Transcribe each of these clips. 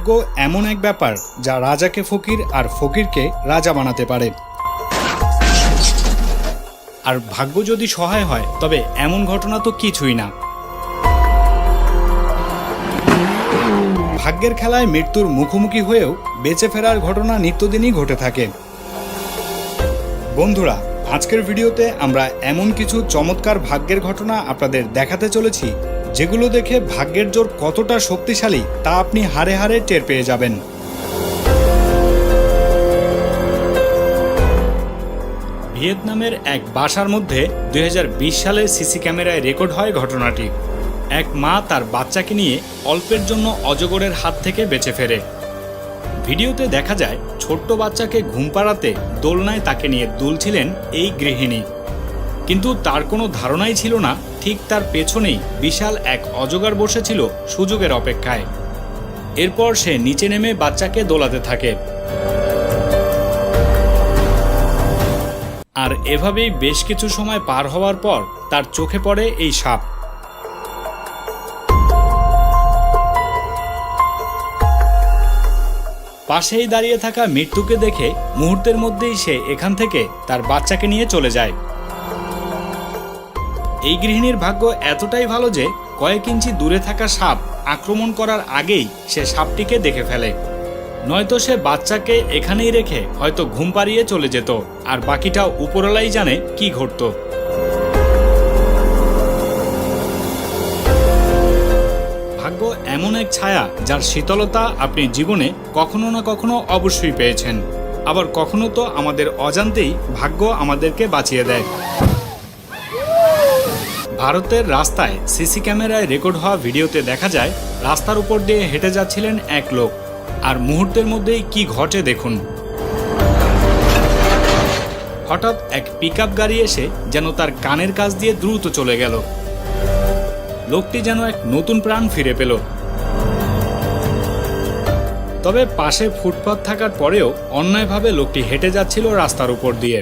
ভাগ্য এমন এক ব্যাপার যা রাজাকে ফকির আর ফকিরকে রাজা বানাতে পারে। আর ভাগ্য যদি সহায় হয় তবে এমন ঘটনা তো কিছুই না। ভাগ্যের খেলায় মৃত্যুর মুখোমুখি হয়েও বেঁচে ফেরার ঘটনা নিত্যদিনই ঘটে থাকে। বন্ধুরা, আজকের ভিডিওতে আমরা এমন কিছু চমৎকার ভাগ্যের ঘটনা আপনাদের দেখাতে চলেছি যেগুলো দেখে ভাগ্যের জোর কতটা শক্তিশালী তা আপনি হাড়ে হাড়ে টের পেয়ে যাবেন। ভিয়েতনামের এক বাসার মধ্যে 2020 সালে সিসি ক্যামেরায় রেকর্ড হয় ঘটনাটি। এক মা তার বাচ্চাকে নিয়ে অল্পের জন্য অজগরের হাত থেকে বেঁচে ফেরে। ভিডিওতে দেখা যায় ছোট্ট বাচ্চাকে ঘুম পাড়াতে দোলনায় তাকে নিয়ে দুলছিলেন এই গৃহিণী, কিন্তু তার কোনো ধারণাই ছিল না ঠিক তার পেছনেই বিশাল এক অজগর বসেছিল সুযোগের অপেক্ষায়। এরপর সে নিচে নেমে বাচ্চাকে দোলাতে থাকে। আর এভাবেই বেশ কিছু সময় পার হওয়ার পর তার চোখে পড়ে এই সাপ। পাশেই দাঁড়িয়ে থাকা মৃত্যুকে দেখে মুহূর্তের মধ্যেই সে এখান থেকে তার বাচ্চাকে নিয়ে চলে যায়। এই গৃহিণীর ভাগ্য এতটাই ভালো যে কয়েক ইঞ্চি দূরে থাকা সাপ আক্রমণ করার আগেই সে সাপটিকে দেখে ফেলে, নয়তো সে বাচ্চাকে এখানেই রেখে হয়তো ঘুম পাড়িয়ে চলে যেত, আর বাকিটা উপরওয়ালাই জানে কি ঘটত। ভাগ্য এমন এক ছায়া যার শীতলতা আপনি জীবনে কখনো না কখনো অবশ্যই পেয়েছেন, আবার কখনো তো আমাদের অজান্তেই ভাগ্য আমাদেরকে বাঁচিয়ে দেয়। ভারতের রাস্তায় সিসি ক্যামেরায় রেকর্ড হওয়া ভিডিওতে দেখা যায় রাস্তার উপর দিয়ে হেঁটে যাচ্ছিলেন এক লোক, আর মুহূর্তের মধ্যেই কি ঘটে দেখুন। হঠাৎ এক পিকআপ গাড়ি এসে যেন তার কানের কাছ দিয়ে দ্রুত চলে গেল। লোকটি যেন এক নতুন প্রাণ ফিরে পেল। তবে পাশে ফুটপাত থাকার পরেও অন্যায়ভাবে লোকটি হেঁটে যাচ্ছিল রাস্তার উপর দিয়ে।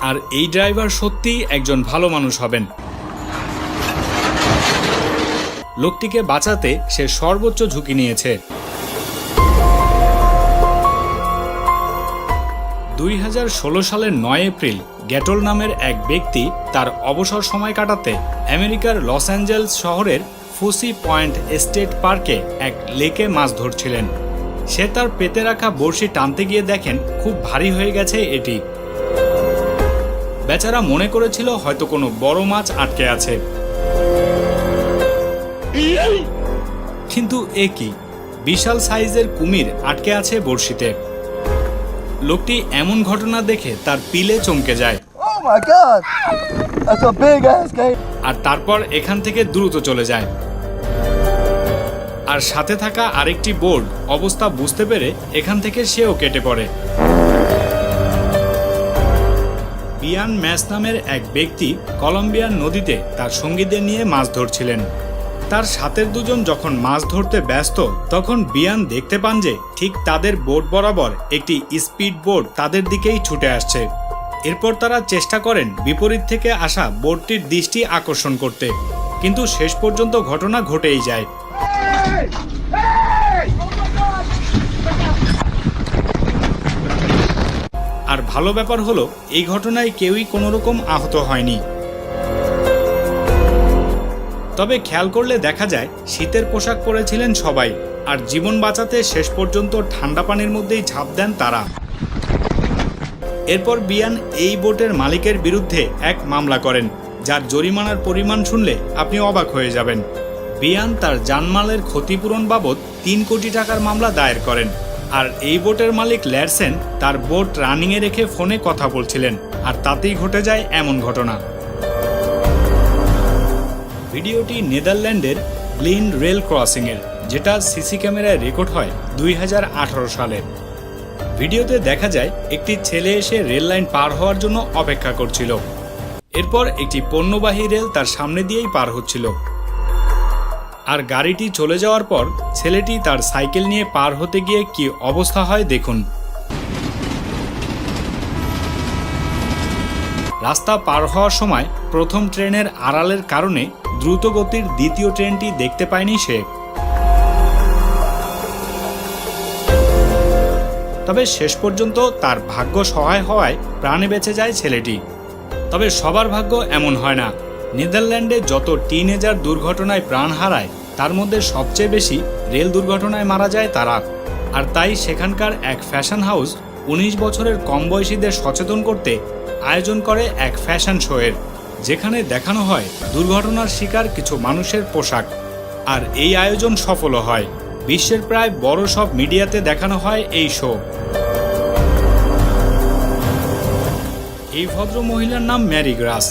আর এই ড্রাইভার সত্যিই একজন ভালো মানুষ হবেন। লোকটিকে বাঁচাতে সে সর্বোচ্চ ঝুঁকি নিয়েছে। 2016 সালের 9 এপ্রিল গ্যাটল নামের এক ব্যক্তি তার অবসর সময় কাটাতে আমেরিকার লস অ্যাঞ্জেলস শহরের ফুসি পয়েন্ট স্টেট পার্কে এক লেকে মাছ ধরছিলেন। সে তার পেতে রাখা বড়শি টানতে গিয়ে দেখেন খুব ভারী হয়ে গেছে এটি। বেচারা মনে করেছিল হয়তো কোনো বড় মাছ আটকে আছে, কিন্তু এ কি, বিশাল সাইজের কুমির আটকে আছে বড়শিতে। লোকটি এমন ঘটনা দেখে তার পিলে চমকে যায়। আর তারপর এখান থেকে দ্রুত চলে যায়। আর সাথে থাকা আরেকটি বোর্ড অবস্থা বুঝতে পেরে এখান থেকে সেও কেটে পড়ে। বিয়ান ম্যাস নামের এক ব্যক্তি কলম্বিয়ান নদীতে তার সঙ্গীদের নিয়ে মাছ ধরছিলেন। তার সাথের দুজন যখন মাছ ধরতে ব্যস্ত, তখন বিয়ান দেখতে পান যে ঠিক তাদের বোট বরাবর একটি স্পিড বোট তাদের দিকেই ছুটে আসছে। এরপর তারা চেষ্টা করেন বিপরীত থেকে আসা বোটটির দৃষ্টি আকর্ষণ করতে, কিন্তু শেষ পর্যন্ত ঘটনা ঘটেই যায়। আর ভালো ব্যাপার হলো এই ঘটনায় কেউই কোনো রকম আহত হয়নি। তবে খেয়াল করলে দেখা যায় শীতের পোশাক পরেছিলেন সবাই, আর জীবন বাঁচাতে শেষ পর্যন্ত ঠান্ডা পানির মধ্যেই ঝাঁপ দেন তারা। এরপর বিয়ান এই বোটের মালিকের বিরুদ্ধে এক মামলা করেন, যার জরিমানার পরিমাণ শুনলে আপনি অবাক হয়ে যাবেন। বিয়ান তার জানমালের ক্ষতিপূরণ বাবদ 3 কোটি টাকার মামলা দায়ের করেন। আর এই বোটের মালিক ল্যারসেন তার বোট রানিংয়ে রেখে ফোনে কথা বলছিলেন, আর তাতেই ঘটে যায় এমন ঘটনা। ভিডিওটি নেদারল্যান্ডের গ্লিন রেল ক্রসিংয়ের, যেটা সিসি ক্যামেরায় রেকর্ড হয় 2018 সালে। ভিডিওতে দেখা যায় একটি ছেলে এসে রেল লাইন পার হওয়ার জন্য অপেক্ষা করছিল। এরপর একটি পণ্যবাহী রেল তার সামনে দিয়েই পার হচ্ছিল। আর গাড়িটি চলে যাওয়ার পর ছেলেটি তার সাইকেল নিয়ে পার হতে গিয়ে কি অবস্থা হয় দেখুন। রাস্তা পার হওয়ার সময় প্রথম ট্রেনের আড়ালের কারণে দ্রুতগতির দ্বিতীয় ট্রেনটি দেখতে পায়নি সে। তবে শেষ পর্যন্ত তার ভাগ্য সহায় হওয়ায় প্রাণে বেঁচে যায় ছেলেটি। তবে সবার ভাগ্য এমন হয় না। নেদারল্যান্ডে যত টিনেজার দুর্ঘটনায় প্রাণ হারায় তার মধ্যে সবচেয়ে বেশি রেল দুর্ঘটনায় মারা যায় তারা। আর তাই সেখানকার এক ফ্যাশন হাউস 19 বছরের কম বয়সীদের সচেতন করতে আয়োজন করে এক ফ্যাশন শোয়ের, যেখানে দেখানো হয় দুর্ঘটনার শিকার কিছু মানুষের পোশাক। আর এই আয়োজন সফলও হয়। বিশ্বের প্রায় বড় সব মিডিয়াতে দেখানো হয় এই শো। এই ভদ্র মহিলার নাম ম্যারি গ্রাস,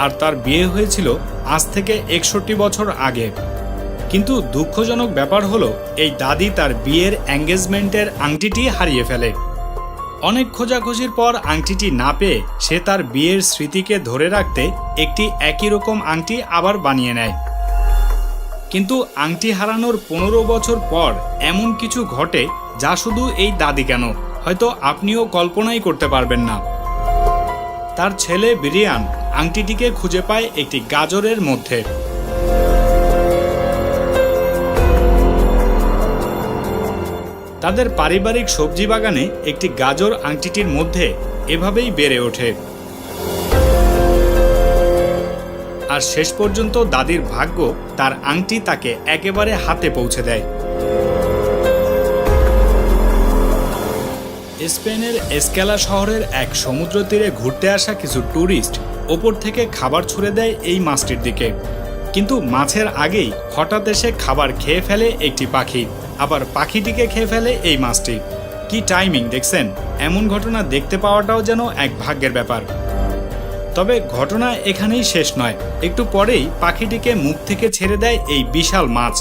আর তার বিয়ে হয়েছিল আজ থেকে 61 বছর আগে। কিন্তু দুঃখজনক ব্যাপার হলো এই দাদি তার বিয়ের এঙ্গেজমেন্টের আংটিটি হারিয়ে ফেলে। অনেক খোঁজাখুঁজির পর আংটিটি না পেয়ে সে তার বিয়ের স্মৃতিকে ধরে রাখতে একটি একই রকম আংটি আবার বানিয়ে নেয়। কিন্তু আংটি হারানোর 15 বছর পর এমন কিছু ঘটে যা শুধু এই দাদি কেন, হয়তো আপনিও কল্পনাই করতে পারবেন না। তার ছেলে ব্রিয়ান আংটিটিকে খুঁজে পায় একটি গাজরের মধ্যে। তাদের পারিবারিক সবজি বাগানে একটি গাজর আংটিটির মধ্যে এভাবেই বেড়ে ওঠে। আর শেষ পর্যন্ত দাদির ভাগ্য তার আংটি তাকে একেবারে হাতে পৌঁছে দেয়। স্পেনের এসকেলা শহরের এক সমুদ্র তীরে ঘুরতে আসা কিছু ট্যুরিস্ট ওপর থেকে খাবার ছুঁড়ে দেয় এই মাছটির দিকে। কিন্তু মাছের আগেই হঠাৎ এসে খাবার খেয়ে ফেলে একটি পাখি, আবার পাখিটিকে খেয়ে ফেলে এই মাছটি। কি টাইমিং দেখছেন? এমন ঘটনা দেখতে পাওয়াটাও যেন এক ভাগ্যের ব্যাপার। তবে ঘটনা এখানেই শেষ নয়। একটু পরেই পাখিটিকে মুখ থেকে ছেড়ে দেয় এই বিশাল মাছ।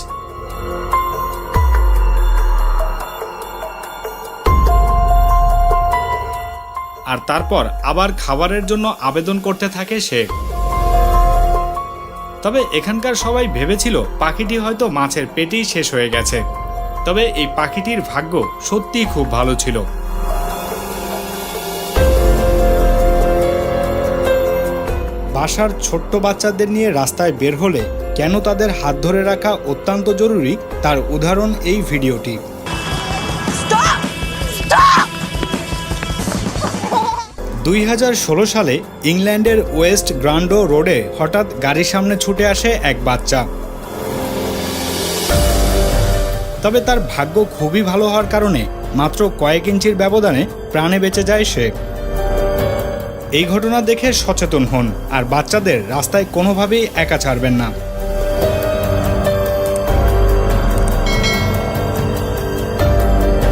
আর তারপর আবার খাবারের জন্য আবেদন করতে থাকে সে। তবে এখানকার সবাই ভেবেছিল পাখিটি হয়তো মাছের পেটেই শেষ হয়ে গেছে। তবে এই পাখিটির ভাগ্য সত্যিই খুব ভালো ছিল। বাসার ছোট্ট বাচ্চাদের নিয়ে রাস্তায় বের হলে কেন তাদের হাত ধরে রাখা অত্যন্ত জরুরি তার উদাহরণ এই ভিডিওটি। 2016 সালে ইংল্যান্ডের ওয়েস্ট গ্রান্ডো রোডে হঠাৎ গাড়ির সামনে ছুটে আসে এক বাচ্চা। তবে তার ভাগ্য খুবই ভালো হওয়ার কারণে মাত্র কয়েক ইঞ্চির ব্যবধানে প্রাণে বেঁচে যায় সে। এই ঘটনা দেখে সচেতন হন আর বাচ্চাদের রাস্তায় কোনোভাবেই একা ছাড়বেন না।